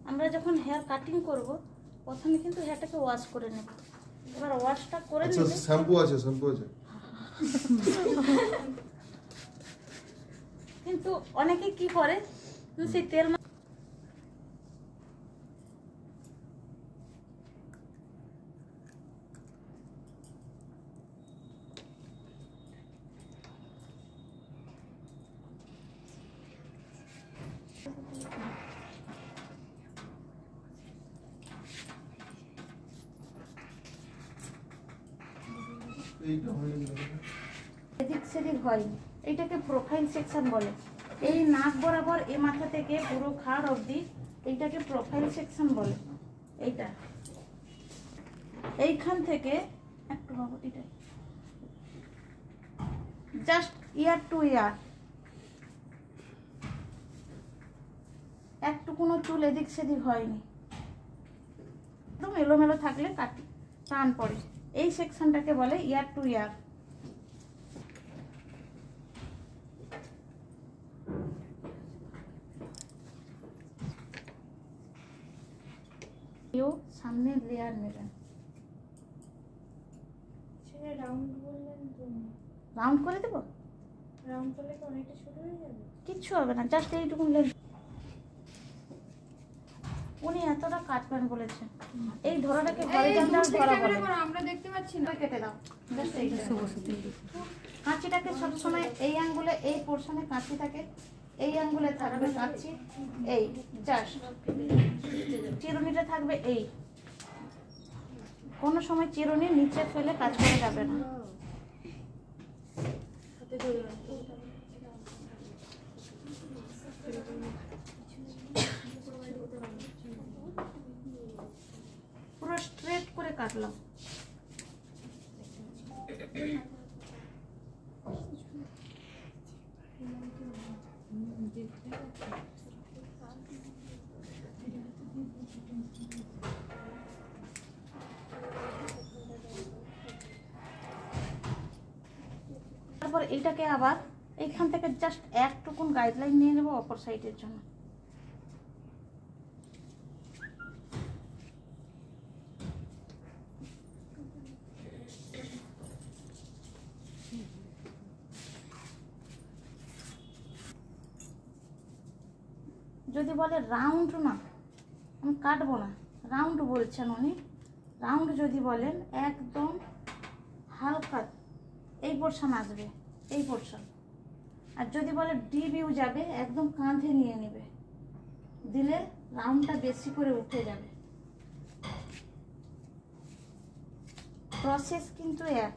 আমরা যখন hair cutting করব প্রথমে কিন্তু হেয়ারটাকে ওয়াশ করে নেব। এবার ওয়াশটা করে নিলে আচ্ছা শ্যাম্পু আছে কিন্তু অনেকে কি করে সেই তেল এদিক সেদিক হয়, এইটাকে প্রোফাইল সেকশন বলে। এই নাক বরাবর এই মাথা থেকে পুরো ঘাড় অবধি এইটাকে প্রোফাইল সেকশন বলে। এইটা এইখান থেকে একটু বাবু এটা জাস্ট ইয়ার টু ইয়ার একটু কোনো চুল এদিক সেদিক হয়নি, একদম এলোমেলো থাকলে কাটি টান পড়ে। এই সেকশনটাকে বলে ইয়ার টু ইয়ার। সামনের লেয়ার নেবেন। রাউন্ড করে দেবো, রাউন্ড করলে কি অনেকটা ছোট হয়ে যাবে? কিচ্ছু হবে না, জাস্ট এইটুকু লেন্থ। উনি এতটা কাটবেন বলেছেন। এই ধরাটাকে হরিজন্টাল ধরা বলে। আমরা দেখতে পাচ্ছি না, কেটে দাও জাস্ট এইটা। কাঁচিটাকে সবসময় এই আঙ্গুলে এই পোরশনে কাঁচি থাকে, এই আঙ্গুলে থাকবে কাঁচি, এই জাস্ট চিরুনিটা থাকবে এই। কোনো সময় চিরুনি নিচে ফেলে কাজ করা যাবে না। পুরো স্ট্রেট করে কাটলাম। তারপর এইটাকে আবার এইখান থেকে জাস্ট একটুকুন গাইডলাইন নিয়ে নেব অপর সাইডের জন্য। যদি বলে রাউন্ড না, আমি কাটবো না, রাউন্ড বলছেন উনি। রাউন্ড যদি বলেন একদম হালকা এই পোর্শন আসবে, এই পোর্শন। আর যদি বলে ডি ভিউ যাবে একদম কাঁধে নিয়ে নেবে, দিলে রাউন্ডটা বেশি করে উঠে যাবে। প্রসেস কিন্তু এক।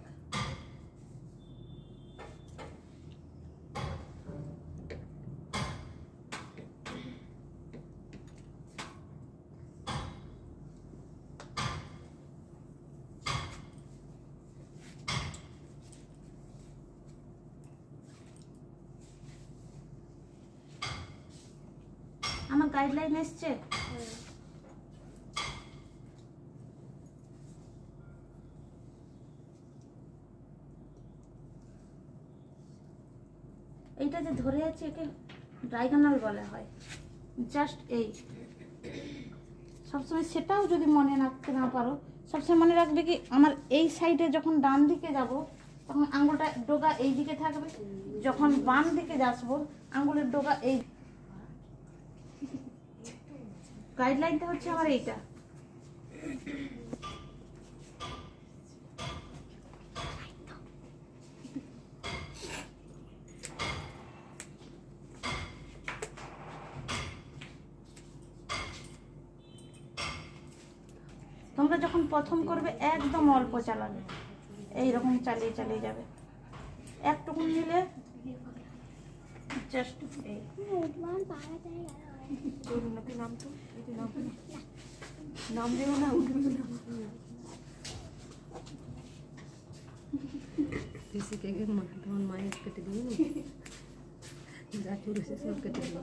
আমার গাইডলাইন এসছে। এইটা যে ধরে আছে একে ডায়াগোনাল বলা হয়। জাস্ট এই সবসময় সেটাও যদি মনে রাখতে না পারো, সবসময় মনে রাখবে কি আমার এই সাইডে যখন ডান দিকে যাব তখন আঙ্গুলটা ডোগা এই দিকে থাকবে, যখন বাম দিকে যাবো আঙ্গুলের ডোগা এই। গাইডলাইনটা হচ্ছে আমার এইটা। তোমরা যখন প্রথম করবে একদম অল্প চালাবে, এইরকম চালিয়ে চালিয়ে যাবে। একটুকু নিলে জাস্ট এই নাম দেবো না, তোমার মায়ের কেটে দিই যা চুল এসে সব কেটে দিই।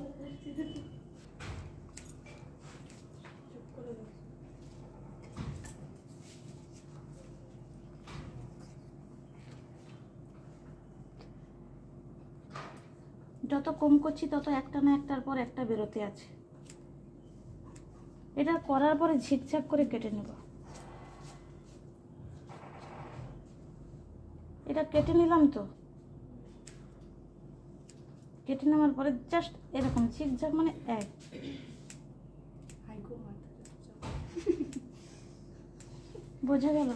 যত কম করছি তত একটা না একটার পর একটা বেরোতে আছে। এটা করার পরে ঝিকঝাক করে কেটে নেব। এটা কেটে নিলাম তো, কেটে নেওয়ার পরে জাস্ট এরকম ঝিকঝাক মানে এক। বোঝা গেল?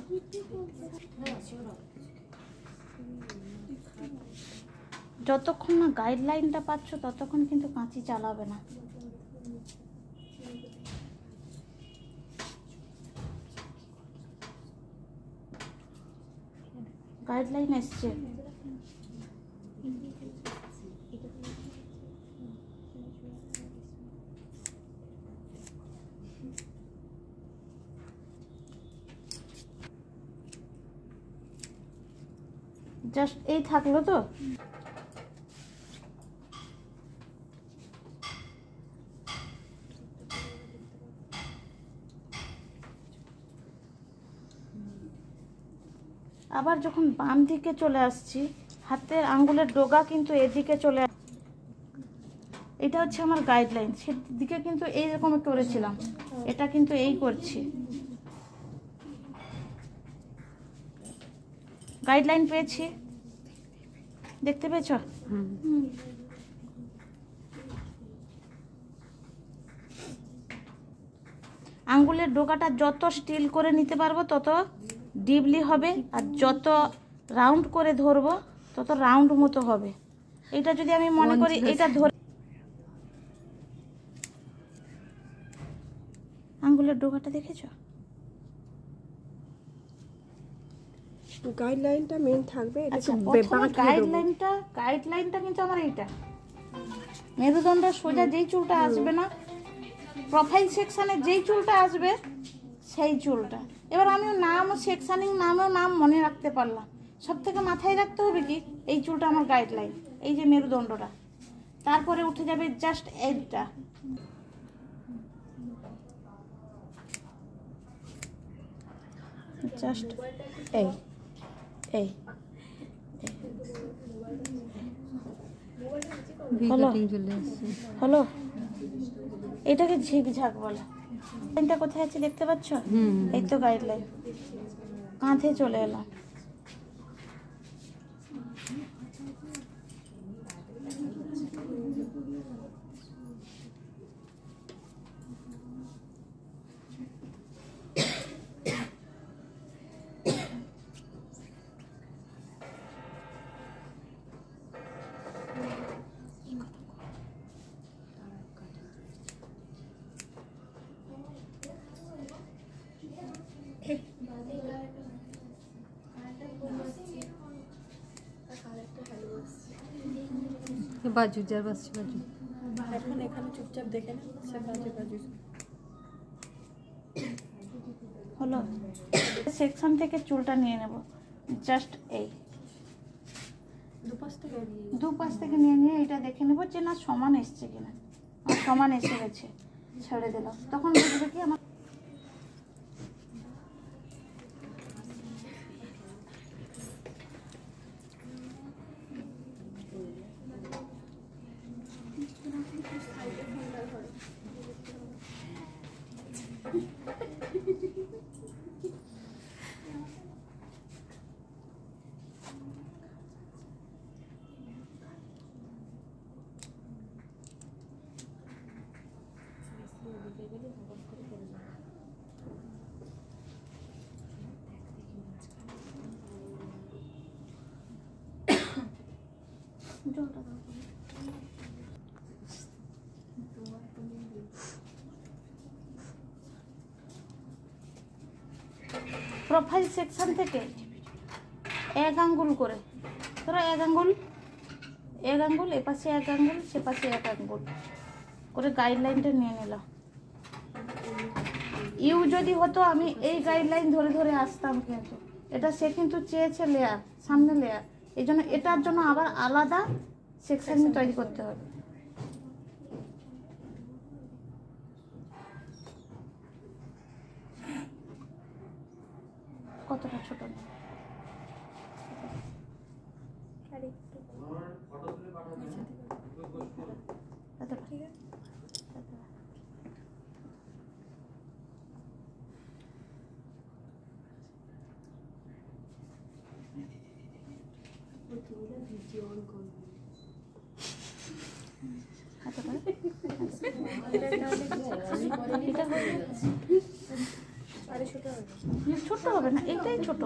যতক্ষণ না গাইডলাইনটা পাচ্ছ ততক্ষণ কিন্তু কাঁচি চালাবে না। গাইডলাইন এসছে, জাস্ট এই থাকলো তো। আবার যখন বাম দিকে চলে আসছি, হাতের আঙ্গুলের ডগা কিন্তু এদিকে চলে এটা হচ্ছে আমার গাইডলাইন। সেদিকে কিন্তু এইরকম করেছিলাম, এটা কিন্তু এই করছি। গাইডলাইন পেয়েছি, দেখতে পেয়েছ? আঙ্গুলের ডগাটা যত স্টিল করে নিতে পারবো তত ডিপলি হবে, আর যত রাউন্ড করে ধরবো তত রাউন্ড মতো হবে। এটা যদি আমি মনে করি এটা ধরে আঙ্গুলের ডগাটা দেখেছো? গাইডলাইনটা মেন থাকবে। আচ্ছা, গাইডলাইনটা কিন্তু আমার এইটা মেরুদণ্ড সোজা যেই চুলটা আসবে না, প্রোফাইল সেকশনে যেই চুলটা আসবে সেই চুলটা। এবার আমিও নাম সেকশনিং নামেও নাম মনে রাখতে পারলাম। সব থেকে মাথায় রাখতে হবে কি, এই চুলটা আমার গাইডলাইন, এই যে মেরুদণ্ডটা। তারপরে উঠে যাবে জাস্ট এইটা, জাস্ট এই এই হলো। এটাকে ঝিকঝাক বলে। লাইনটা কোথায় আছে দেখতে পাচ্ছ? এই তো গাইডলাইন। কাঁধে চলে এলাম। বাজু যার বাজছে বাজু এখন এখানে চুপচাপ দেখে না, সে বাজে বাজু হলো। সেকশন থেকে চুলটা নিয়ে নেব, জাস্ট এই দুপাশ থেকে নিয়ে এটা দেখে নেব যে না সমান এসছে কিনা। আমার সমান এসে গেছে, ছেড়ে দিলাম। তখন বুঝবে কি আমার প্রোফাইল সেকশন থেকে এক আঙ্গুল করে, ধরো এক আঙ্গুল এপাশে এক আঙ্গুল সেপাশে এক আঙ্গুল করে গাইডলাইনটা নিয়ে নিলাম। ইউ যদি হতো আমি এই গাইডলাইন ধরে ধরে আসতাম, কিন্তু এটা সে কিন্তু চেয়েছে লেয়ার, সামনে লেয়ার, এই জন্য এটার জন্য আবার আলাদা সেকশন তৈরি করতে হবে। কতটা ছোট না হাতে করে। ছোট হবে না, এটাই ছোট,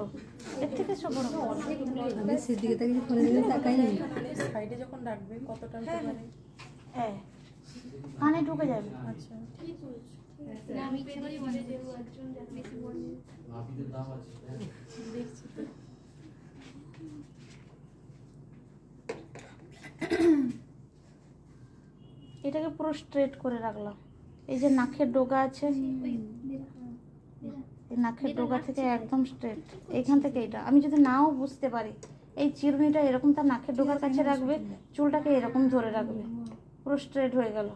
এর থেকে ছোট বড় হবে। আমি সেদিকে তাকিয়ে ফোনে দিকে তাকাই নি। সাইডে যখন রাখবে কতটা হতে পারে? হ্যাঁ, কানে ঢুকে যাবে। আচ্ছা দেখছি তো। এটাকে পুরো স্ট্রেট করে রাখলাম। এই যে নাকের ডগা আছে, এই নাকের ডগা থেকে একদম স্ট্রেট, এইখান থেকে এটা আমি যদি নাও বুঝতে পারি, এই চিরুনিটা এরকম তার নাকের ডগার কাছে রাখবে, চুলটাকে এরকম ধরে রাখবে, পুরো স্ট্রেট হয়ে গেল।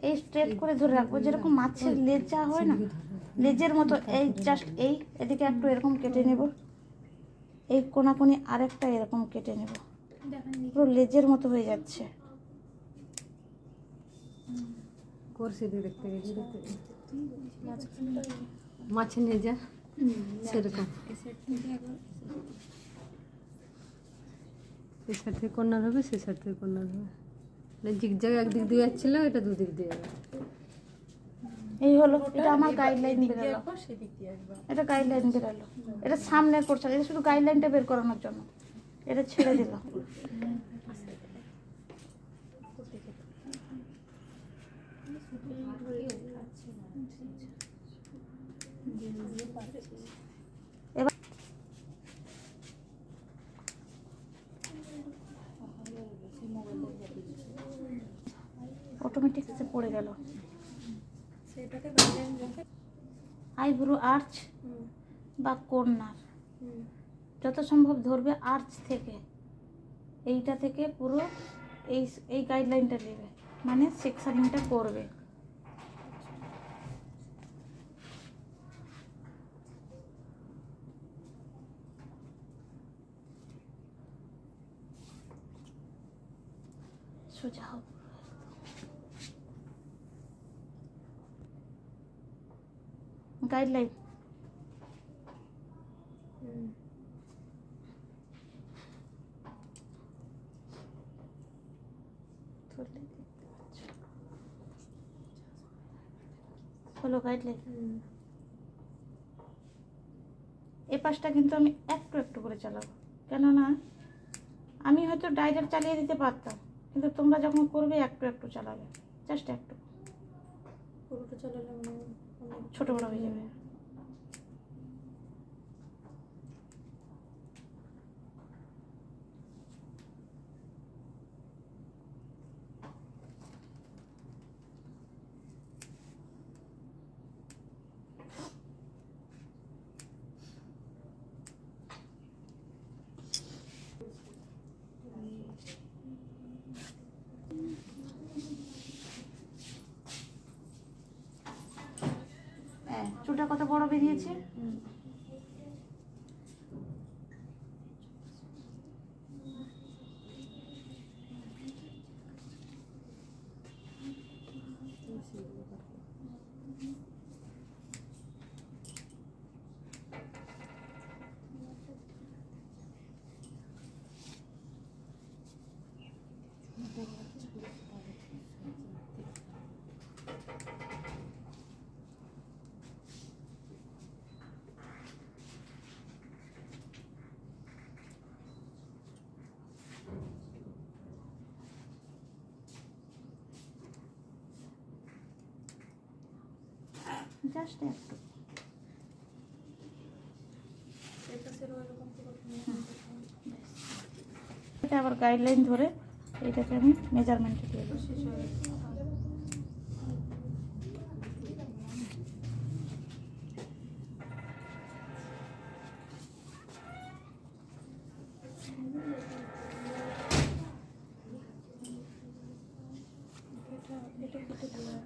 এই স্ট্রেট করে ধরে রাখবো, যেরকম মাছের লেজা হয় না, লেজের মতো। এই জাস্ট এই এদিকে একটু এরকম কেটে নেব, এই কোনাকুনি আরেকটা এরকম কেটে নেব, পুরো লেজের মতো হয়ে যাচ্ছে। করছে দেখতে গেছি, মাছের নিয়ে যা সেরকম। এই সাইড থেকে কর্নার হবে, সে সাইড থেকে কর্নার হবে। জিগজ্যাগ একদিক দিয়ে যাচ্ছিল, এটা দুদিক দিয়ে যাবে। এই হলো, এটা আমার গাইডলাইন বেরোলো, সেদিক দিয়ে একবার এটা গাইডলাইন বেরোলো। এটা সামনে করছে, এটা শুধু গাইডলাইনটা বের করানোর জন্য, এটা ছেড়ে দিলাম। এবার অটোমেটিক পড়ে গেল। সেটাকে গাইডলাইন রেখে আইব্রো আর্চ বা কর্নার যত সম্ভব ধরবে আর্চ থেকে, এইটা থেকে পুরো এই এই গাইডলাইনটা নেবে, মানে সেকশনিংটা করবে। সোজা হোক, গাইডলাইন হলো, গাইডলাইন। এই পাশটা কিন্তু আমি একটু একটু করে চালাবো, কেননা আমি হয়তো ডাইরেক্ট চালিয়ে দিতে পারতাম, কিন্তু তোমরা যখন করবে একটু একটু চালাবে, জাস্ট একটু, পুরোটা চালালে মানে ছোট বড় হয়ে যাবে। চুলটা কত বড় বেরিয়েছে, জাস্ট একটু। এটা আবার গাইডলাইন ধরে এটাকে আমি মেজারমেন্টে দিয়ে দেবো। এটা কেটে দিলাম।